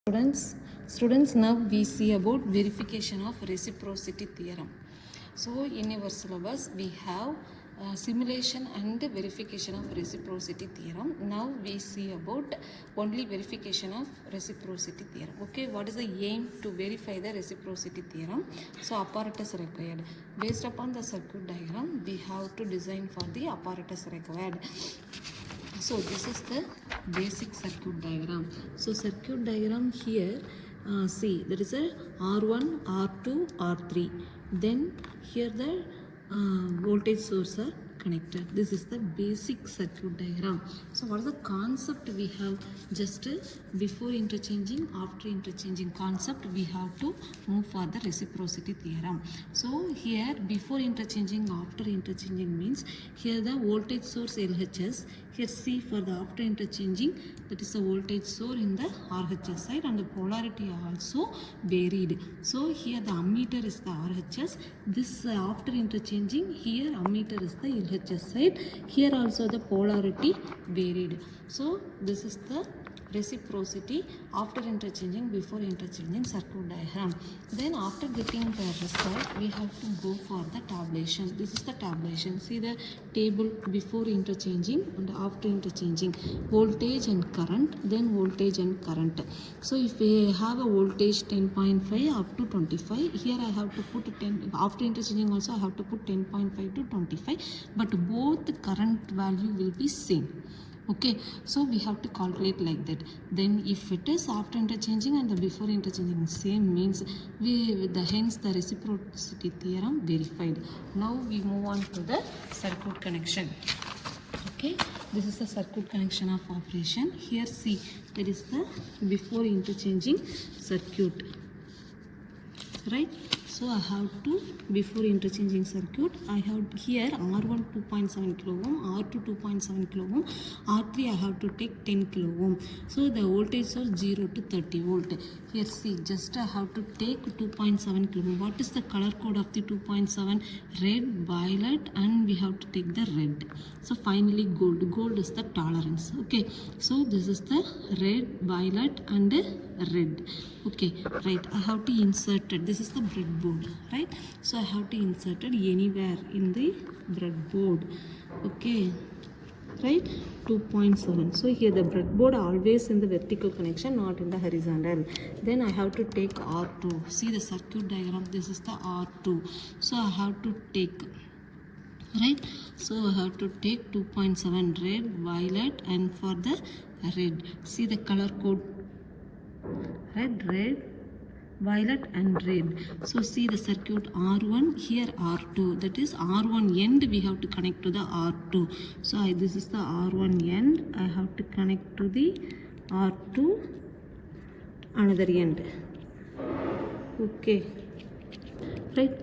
Students, now we see about verification of reciprocity theorem. So in our syllabus we have simulation and verification of reciprocity theorem. Now we see about only verification of reciprocity theorem. Okay, what is the aim to verify the reciprocity theorem? So apparatus required. Based upon the circuit diagram, we have to design for the apparatus required. So this is the basic circuit diagram. So circuit diagram here, see there is a R1, R2, R3. Then here the voltage source are connected. This is the basic circuit diagram. So what is the concept we have? Just before interchanging, after interchanging concept we have to move for the reciprocity theorem. So here before interchanging, after interchanging means here the voltage source LHS, here C for the after interchanging, that is the voltage source in the RHS side, and the polarity also varied. So here the ammeter is the RHS, this after interchanging, here ammeter is the LHS side, here also the polarity varied. So this is the reciprocity after interchanging, before interchanging circuit diagram. Then after getting the result, we have to go for the tabulation. This is the tabulation. See the table before interchanging and after interchanging, voltage and current, then voltage and current. So if we have a voltage 10.5 up to 25, here I have to put 10, after interchanging also I have to put 10.5 to 25, but both the current value will be same. Okay, so we have to calculate like that. Then if it is after interchanging and the before interchanging same means hence the reciprocity theorem verified. Now we move on to the circuit connection. Okay, this is the circuit connection of operation. Here see, that is the before interchanging circuit, right? So I have to, before interchanging circuit, I have here R1 2.7 kilo ohm, R2 2.7 kilo ohm, R3 I have to take 10 kilo ohm. So the voltage source 0 to 30 volt. Here see, just I have to take 2.7 kilo ohm. What is the color code of the 2.7? Red, violet, and we have to take the red. So finally gold. Gold is the tolerance. Okay, so this is the red, violet, and red. Okay, right, I have to insert it. This is the breadboard, right? So I have to insert it anywhere in the breadboard. Okay, right, 2.7. So here the breadboard always in the vertical connection, not in the horizontal. Then I have to take R2. See the circuit diagram, this is the R2. So I have to take, right, so I have to take 2.7 red, violet, and for the red, see the color code, red, violet and red. So see the circuit R1, here R2, that is R1 end we have to connect to the R2. So this is the R1 end, I have to connect to the R2 another end. Okay, right,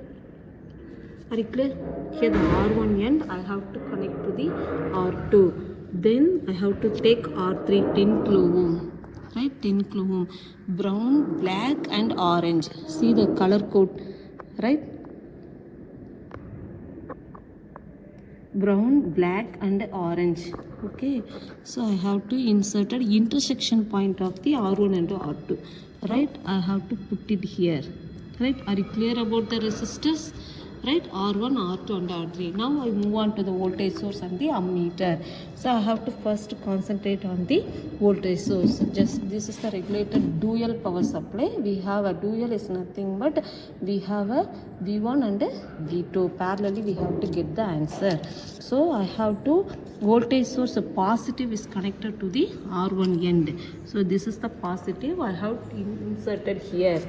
are you clear? Here the R1 end I have to connect to the R2. Then I have to take R3 10 kilo ohm. Right, 10 kilo ohm, brown, black, and orange. See the color code, right? Brown, black, and orange. Okay, so I have to insert an intersection point of the R1 and R2. Right, I have to put it here. Right, are you clear about the resistors? Right, R1, R2 and R3. Now I move on to the voltage source and the ammeter. So I have to first concentrate on the voltage source. Just this is the regulated dual power supply. We have a dual is nothing but we have a V1 and a V2. Parallelly we have to get the answer. So I have to, voltage source positive is connected to the R1 end. So this is the positive I have inserted here.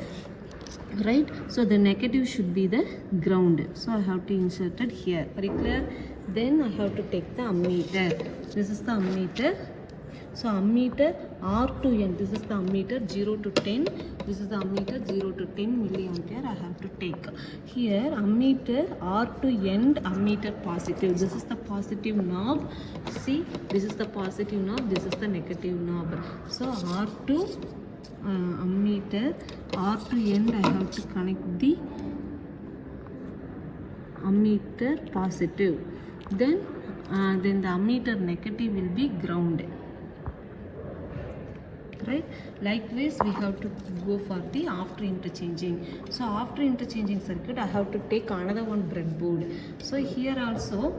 Right, so the negative should be the ground, so I have to insert it here. Very clear? Then I have to take the ammeter. This is the ammeter. So ammeter R2 end, this is the ammeter 0 to 10, this is the ammeter 0 to 10 milliampere I have to take. Here ammeter R2 end, ammeter positive, this is the positive knob. See, this is the positive knob, this is the negative knob. So R2 ammeter R2 end I have to connect the ammeter positive. Then the ammeter negative will be ground. right? Likewise, we have to go for the after interchanging. So after interchanging circuit, I have to take another one breadboard. So here also,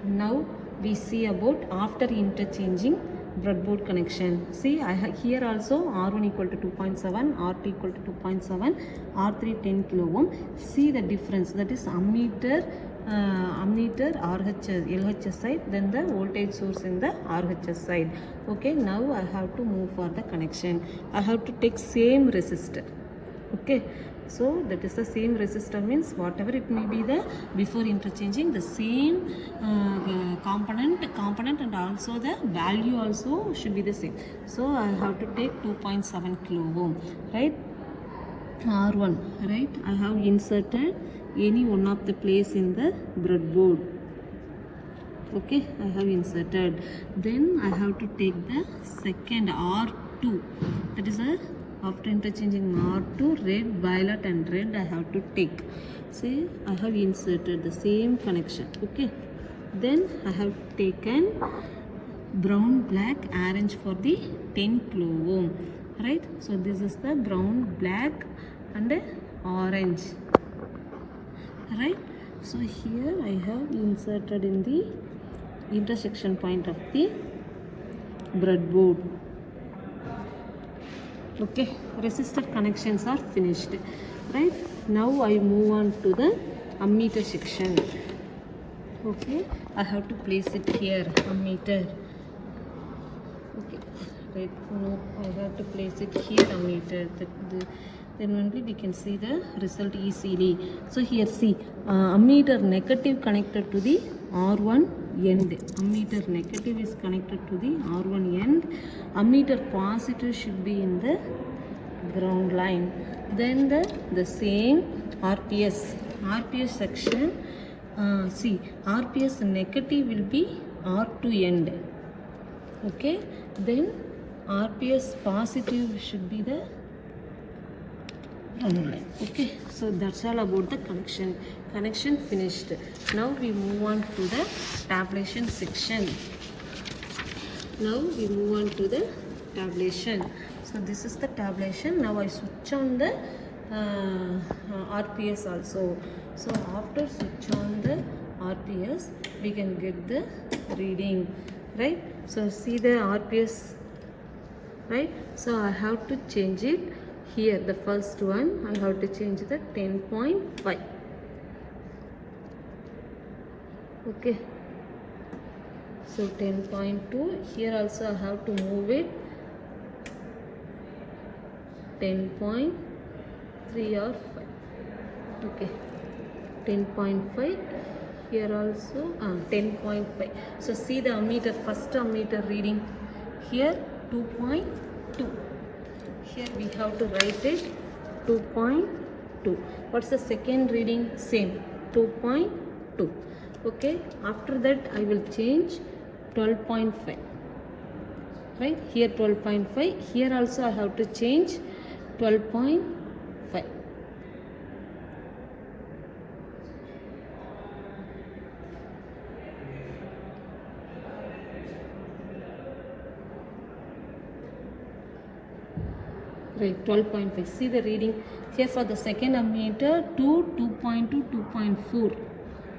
now we see about after interchanging breadboard connection. See, here also R1 equal to 2.7, R2 equal to 2.7, R3 10 kilo ohm. See the difference, that is ammeter RHS, LHS side, then the voltage source in the RHS side. Okay, now I have to move for the connection. I have to take same resistor. Okay, so that is the same resistor, means whatever it may be the before interchanging, the same component and also the value also should be the same. So I have to take 2.7 kilo ohm, right? R1, right? I have inserted any one of the place in the breadboard. Okay, I have inserted. Then I have to take the second R2, that is a after interchanging R2, red, violet and red I have to take. See, I have inserted the same connection. Okay, then I have taken brown, black, orange for the 10 kilo ohm, right? So this is the brown, black and orange, right? So here I have inserted in the intersection point of the breadboard. Okay, resistor connections are finished, right? Now I move on to the ammeter section. Okay, I have to place it here, ammeter. Okay, right, no, I have to place it here, ammeter. Then only we can see the result ECE. So here see, ammeter negative connected to the R1 end. Ammeter negative is connected to the R1 end. Ammeter positive should be in the ground line. Then the same RPS section. See, RPS negative will be R2 end. Okay, then RPS positive should be the ground line. Okay, so that's all about the connection finished. Now we move on to the tabulation section. So this is the tabulation. Now I switch on the RPS also. So after switch on the RPS, we can get the reading, right? So see the RPS, right? So I have to change it here. The first one I have to change the 10.5. Okay, so 10.2. here also I have to move it 10.3 or 5. Okay, 10.5. here also 10.5. so see the ammeter, first ammeter reading here 2.2. here we have to write it 2.2. what's the second reading? Same, 2.2. okay, after that I will change 12.5, right? Here 12.5. here also I have to change 12.5. right, 12.5. see the reading here for the second ammeter 2.2, 2.4,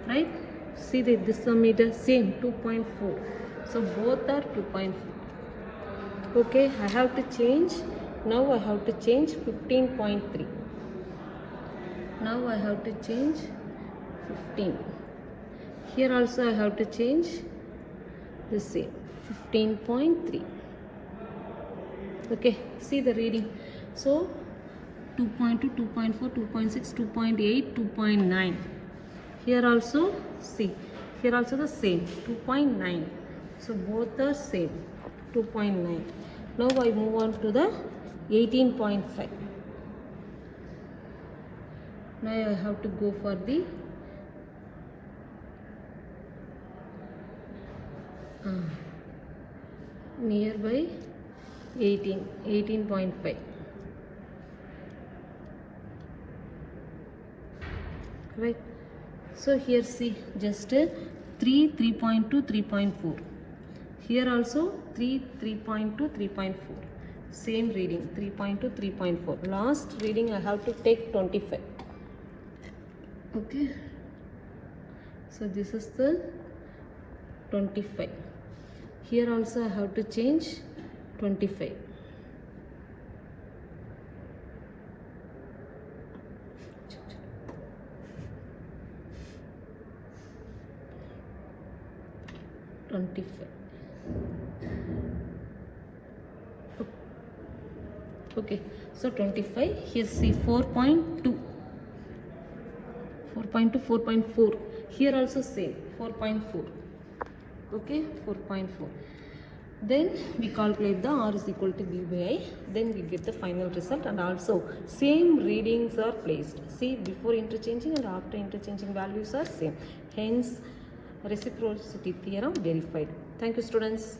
right? see this ammeter same 2.4. so both are 2.4. okay, I have to change. Now I have to change 15.3. now I have to change 15. here also I have to change the same 15.3. okay, see the reading. so 2.2, 2.4, 2.6, 2.8, 2.9. here also see, here also the same 2.9. so both are same 2.9. now I move on to the 18.5. now I have to go for the nearby 18.5. right? so here see just 3.2, 3.4. Here also 3.2, 3.4. Same reading, 3.2, 3.4. Last reading I have to take 25. Okay. So this is the 25. Here also I have to change 25. Okay, so 25. Here see 4.2, 4.2, 4.4. Here also same 4.4. Okay, 4.4. Then we calculate the R is equal to B by I. Then we get the final result, and also same readings are placed. See, before interchanging and after interchanging values are same. Hence, reciprocity theorem verified. Thank you, students.